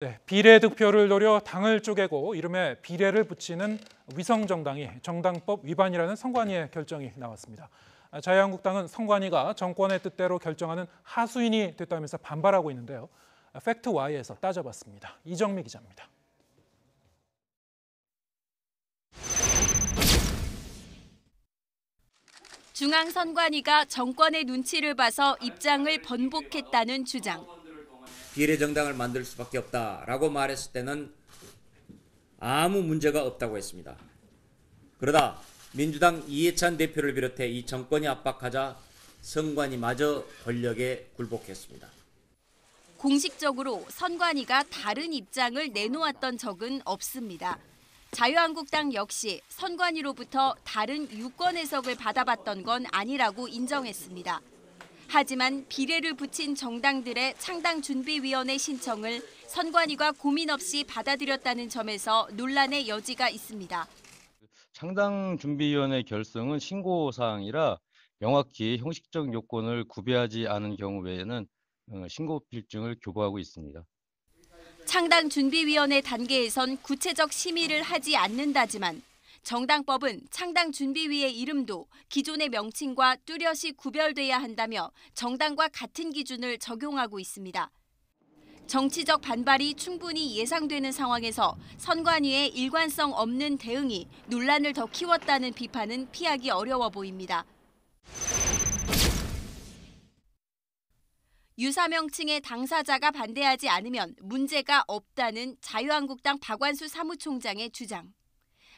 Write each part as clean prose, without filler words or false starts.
네, 비례 득표를 노려 당을 쪼개고 이름에 비례를 붙이는 위성정당이 정당법 위반이라는 선관위의 결정이 나왔습니다. 자유한국당은 선관위가 정권의 뜻대로 결정하는 하수인이 됐다면서 반발하고 있는데요. 팩트Y에서 따져봤습니다. 이정미 기자입니다. 중앙선관위가 정권의 눈치를 봐서 입장을 번복했다는 주장. 비례정당을 만들 수밖에 없다라고 말했을 때는 아무 문제가 없다고 했습니다. 그러다 민주당 이해찬 대표를 비롯해 이 정권이 압박하자 선관위마저 권력에 굴복했습니다. 공식적으로 선관위가 다른 입장을 내놓았던 적은 없습니다. 자유한국당 역시 선관위로부터 다른 유권 해석을 받아봤던 건 아니라고 인정했습니다. 하지만 비례를 붙인 정당들의 창당준비위원회 신청을 선관위가 고민 없이 받아들였다는 점에서 논란의 여지가 있습니다. 창당준비위원회 결성은 신고사항이라 명확히 형식적 요건을 구비하지 않은 경우 외에는 신고 필증을 교부하고 있습니다. 창당준비위원회 단계에선 구체적 심의를 하지 않는다지만 정당법은 창당준비위의 이름도 기존의 명칭과 뚜렷이 구별돼야 한다며 정당과 같은 기준을 적용하고 있습니다. 정치적 반발이 충분히 예상되는 상황에서 선관위의 일관성 없는 대응이 논란을 더 키웠다는 비판은 피하기 어려워 보입니다. 유사 명칭의 당사자가 반대하지 않으면 문제가 없다는 자유한국당 박완수 사무총장의 주장.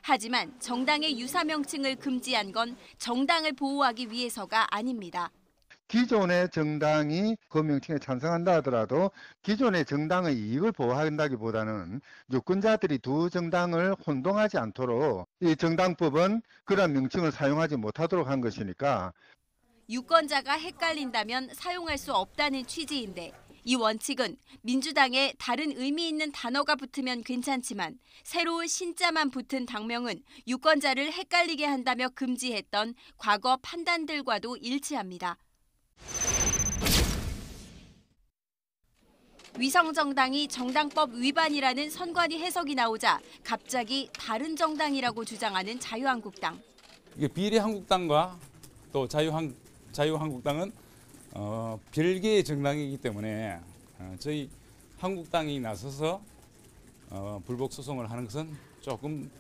하지만 정당의 유사 명칭을 금지한 건 정당을 보호하기 위해서가 아닙니다. 기존의 정당이 그 명칭에 찬성한다 하더라도 기존의 정당의 이익을 보호한다기보다는 유권자들이 두 정당을 혼동하지 않도록 이 정당법은 그런 명칭을 사용하지 못하도록 한 것이니까. 유권자가 헷갈린다면 사용할 수 없다는 취지인데 이 원칙은 민주당에 다른 의미 있는 단어가 붙으면 괜찮지만 새로운 신자만 붙은 당명은 유권자를 헷갈리게 한다며 금지했던 과거 판단들과도 일치합니다. 위성정당이 정당법 위반이라는 선관위 해석이 나오자 갑자기 다른 정당이라고 주장하는 자유한국당. 이게 비례한국당과 또 자유한국당은 별개의 정당이기 때문에 저희 한국당이 나서서 불복 소송을 하는 것은 조금.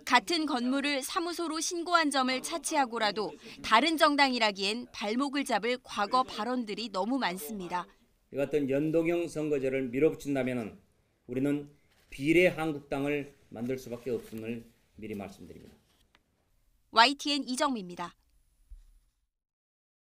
같은 건물을 사무소로 신고한 점을 차치하고라도 다른 정당이라기엔 발목을 잡을 과거 발언들이 너무 많습니다. 이 같은 연동형 선거제를 밀어붙인다면 우리는 비례한국당을 만들 수밖에 없음을 미리 말씀드립니다. YTN 이정미입니다.